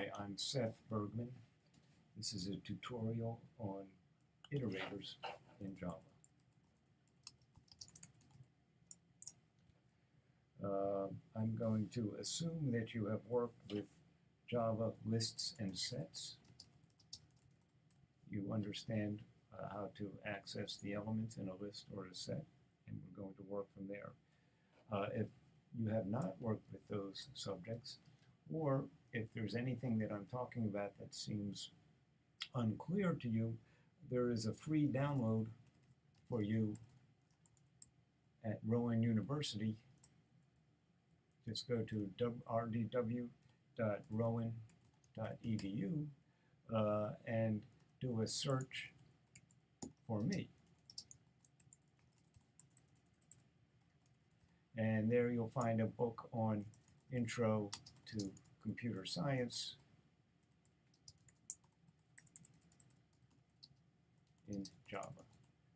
Hi, I'm Seth Bergman. This is a tutorial on iterators in Java. I'm going to assume that you have worked with Java lists and sets. You understand how to access the elements in a list or a set, and we're going to work from there. If you have not worked with those subjects, or if there's anything that I'm talking about that seems unclear to you, there is a free download for you at Rowan University. Just go to rdw.rowan.edu and do a search for me. And there you'll find a book on Intro to Computer Science in Java.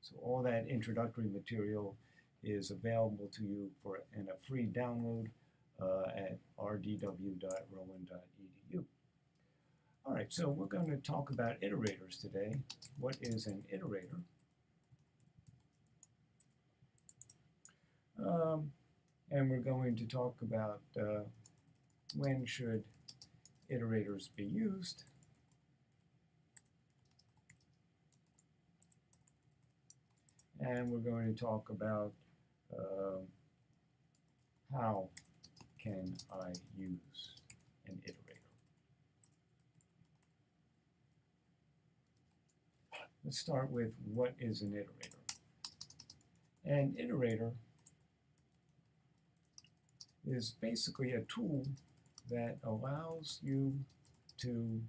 So all that introductory material is available to you in a free download at rdw.rowan.edu. All right, so we're going to talk about iterators today. What is an iterator? And we're going to talk about when should iterators be used, and we're going to talk about how can I use an iterator. Let's start with what is an iterator. An iterator is basically a tool that allows you to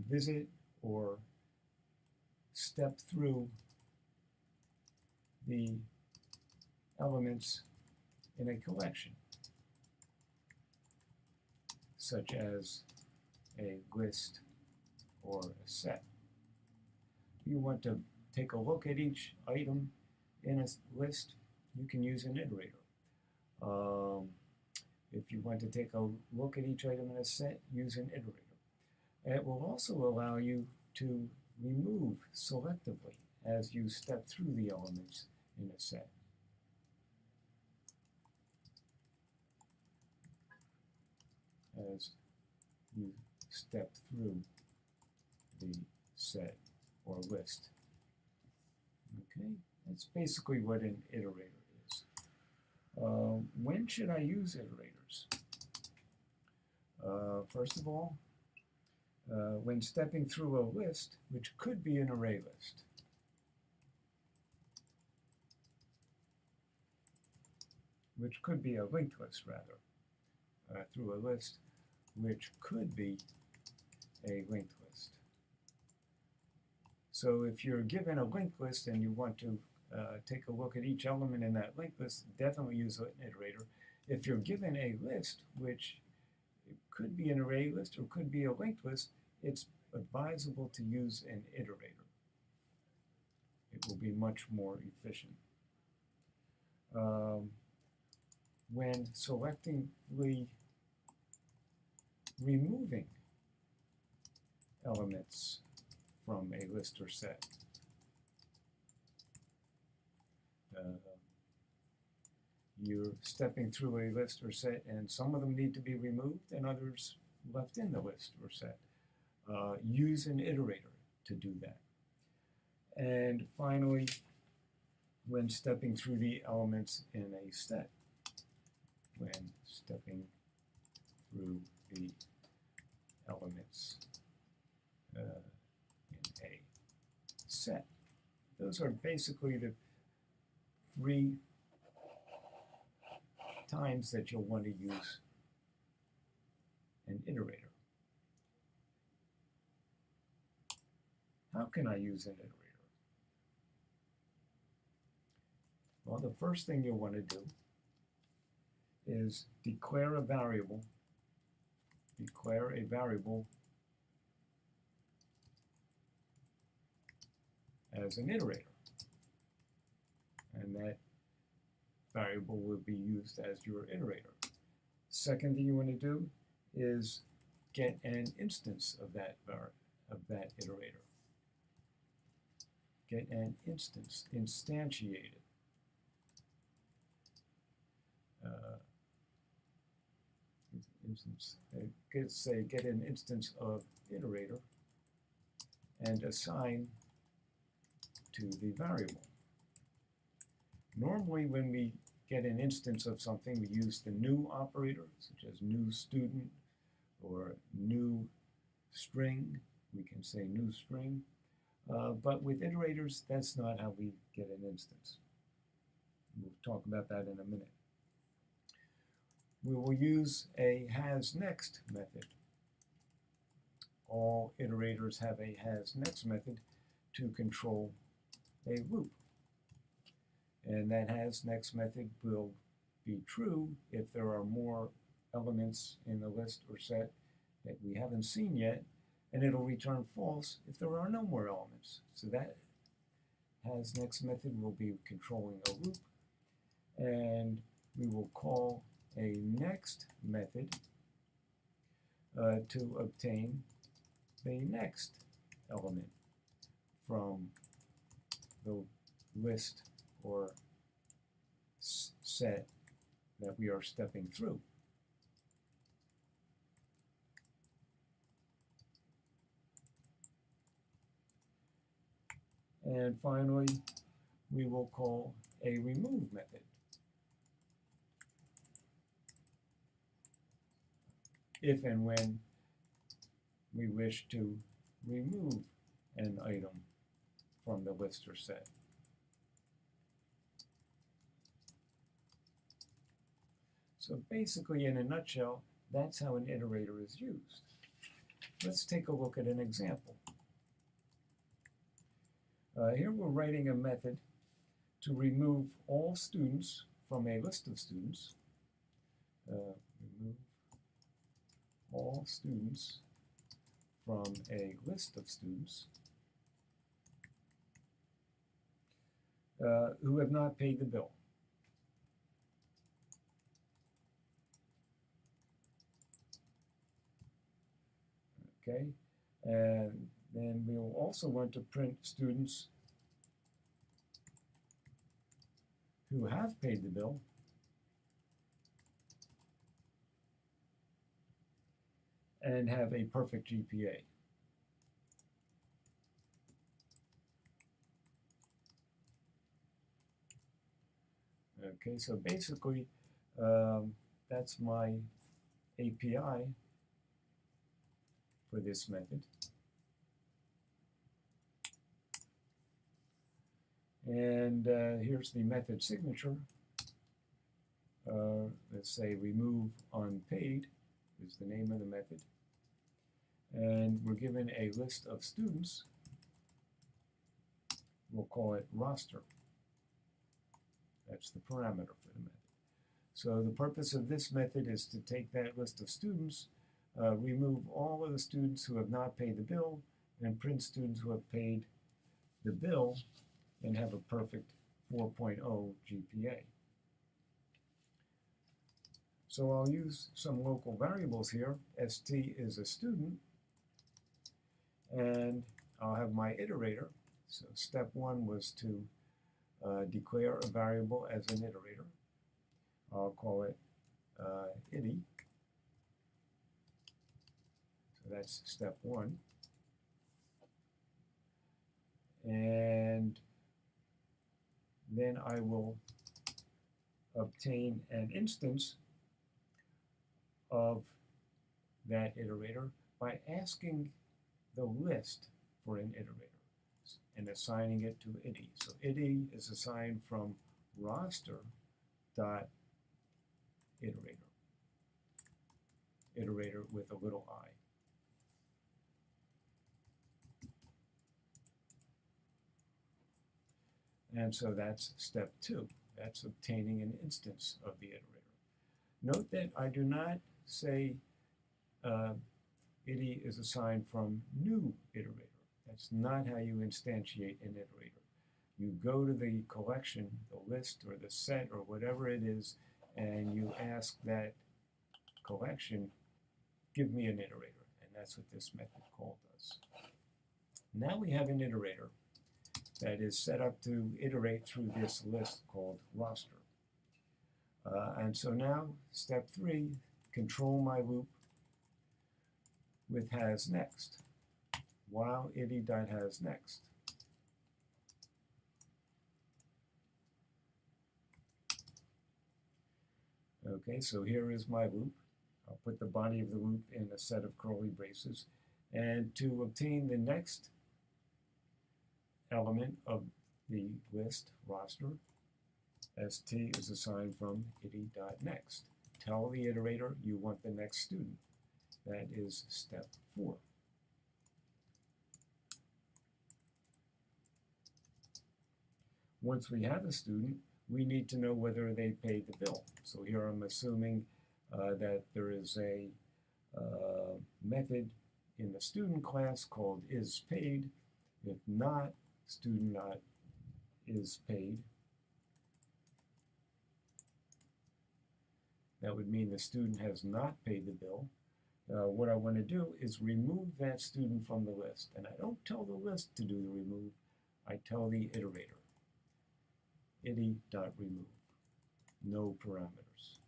visit or step through the elements in a collection, such as a list or a set. You want to take a look at each item in a list, you can use an iterator. If you want to take a look at each item in a set, use an iterator. It will also allow you to remove selectively as you step through the elements in a set. As you step through the set or list. Okay, that's basically what an iterator is. When should I use iterators? First of all, when stepping through a list, which could be an array list. Which could be a linked list, rather, through a list, which could be a linked list. So if you're given a linked list and you want to take a look at each element in that linked list, definitely use an iterator. If you're given a list, which could be an array list or could be a linked list, it's advisable to use an iterator. It will be much more efficient. When selectively removing elements from a list or set, you're stepping through a list or set, and some of them need to be removed and others left in the list or set. Use an iterator to do that. And finally, when stepping through the elements in a set, when stepping through the elements in a set. Those are basically the 3 times that you'll want to use an iterator. How can I use an iterator? Well, the first thing you'll want to do is declare a variable. Declare a variable as an iterator. And that variable will be used as your iterator. Second thing you want to do is get an instance of that iterator. Get an instance, instantiate it. Get an instance of iterator and assign to the variable. Normally when we get an instance of something, we use the new operator, such as new student or new string. We can say new string. But with iterators, that's not how we get an instance. We'll talk about that in a minute. We will use a hasNext method. All iterators have a hasNext method to control a loop. And that hasNext method will be true if there are more elements in the list or set that we haven't seen yet, and it'll return false if there are no more elements. So that hasNext method will be controlling a loop, and we will call a next method to obtain the next element from the list or set that we are stepping through. And finally, we will call a remove method. If and when we wish to remove an item from the list or set. So basically, in a nutshell, that's how an iterator is used. Let's take a look at an example. Here we're writing a method to remove all students from a list of students. Remove all students from a list of students who have not paid the bill. Okay, and then we will also want to print students who have paid the bill and have a perfect GPA. Okay, so basically that's my API for this method. And here's the method signature. Let's say remove unpaid is the name of the method. And we're given a list of students. We'll call it roster. That's the parameter for the method. So the purpose of this method is to take that list of students, remove all of the students who have not paid the bill, and print students who have paid the bill and have a perfect 4.0 GPA. So I'll use some local variables here. ST is a student, and I'll have my iterator. So step one was to declare a variable as an iterator. I'll call it ity. So that's step one. And then I will obtain an instance of that iterator by asking the list for an iterator and assigning it to ity. So ity is assigned from roster.iterator, iterator with a little I. And so that's step two. That's obtaining an instance of the iterator. Note that I do not say ity is assigned from new iterator. That's not how you instantiate an iterator. You go to the collection, the list or the set or whatever it is, and you ask that collection, give me an iterator. that's what this method call does. Now we have an iterator that is set up to iterate through this list called roster. And so now, step 3, control my loop with hasNext, while ity.hasNext. Okay, so here is my loop. I'll put the body of the loop in a set of curly braces. And to obtain the next element of the list roster, st is assigned from ity.next. Tell the iterator you want the next student. That is step 4. Once we have a student, we need to know whether they paid the bill. So here I'm assuming that there is a method in the student class called isPaid. If not, student.isPaid. That would mean the student has not paid the bill. What I want to do is remove that student from the list. And I don't tell the list to do the remove. I tell the iterator. ity.remove. No parameters.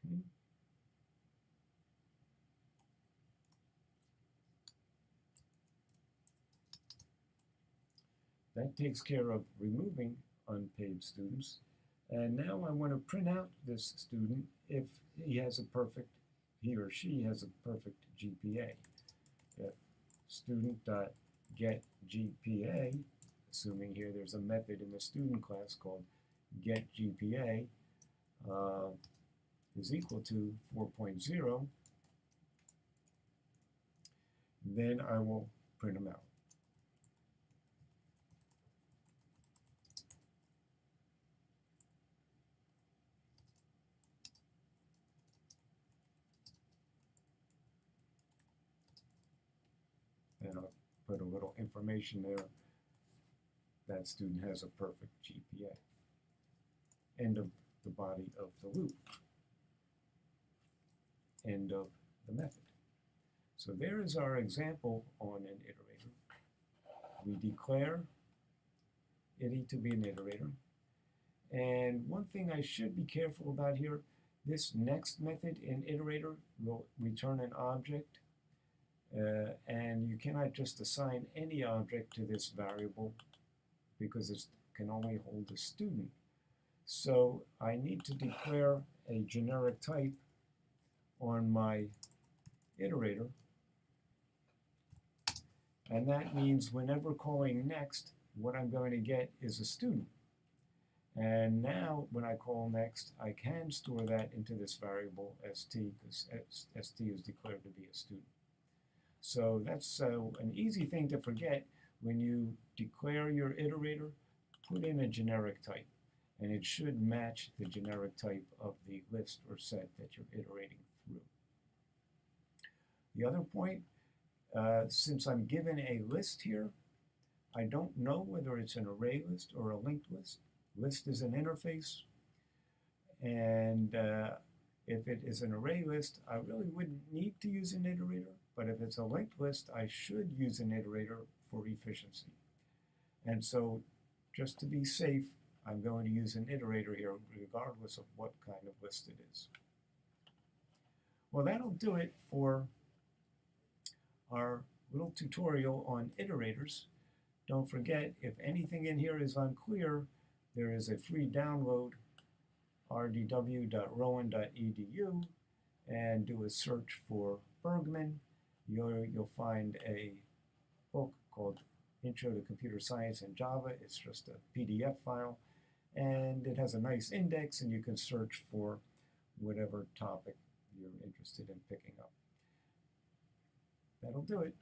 Okay. That takes care of removing unpaid students. And now I want to print out this student if he or she has a perfect GPA. If student.getGPA, assuming here there's a method in the student class called getGPA, is equal to 4.0, then I will print them out. And I'll put a little information there. That student has a perfect GPA. End of the body of the loop. End of the method. So there is our example on an iterator. We declare ity to be an iterator. And one thing I should be careful about here, this next method in iterator will return an object. And you cannot just assign any object to this variable because it can only hold a student. So I need to declare a generic type on my iterator. And that means whenever calling next, what I'm going to get is a student. And now when I call next, I can store that into this variable st because st is declared to be a student. So that's an easy thing to forget. When you declare your iterator, put in a generic type, and it should match the generic type of the list or set that you're iterating through. The other point, since I'm given a list here, I don't know whether it's an array list or a linked list. List is an interface, and if it is an array list, I really wouldn't need to use an iterator. But if it's a linked list, I should use an iterator for efficiency. And so just to be safe, I'm going to use an iterator here regardless of what kind of list it is. Well, that'll do it for our little tutorial on iterators. Don't forget, if anything in here is unclear, there is a free download, rdw.rowan.edu, and do a search for Bergman. You'll find a book called Intro to Computer Science in Java. It's just a PDF file, and it has a nice index, and you can search for whatever topic you're interested in picking up. That'll do it.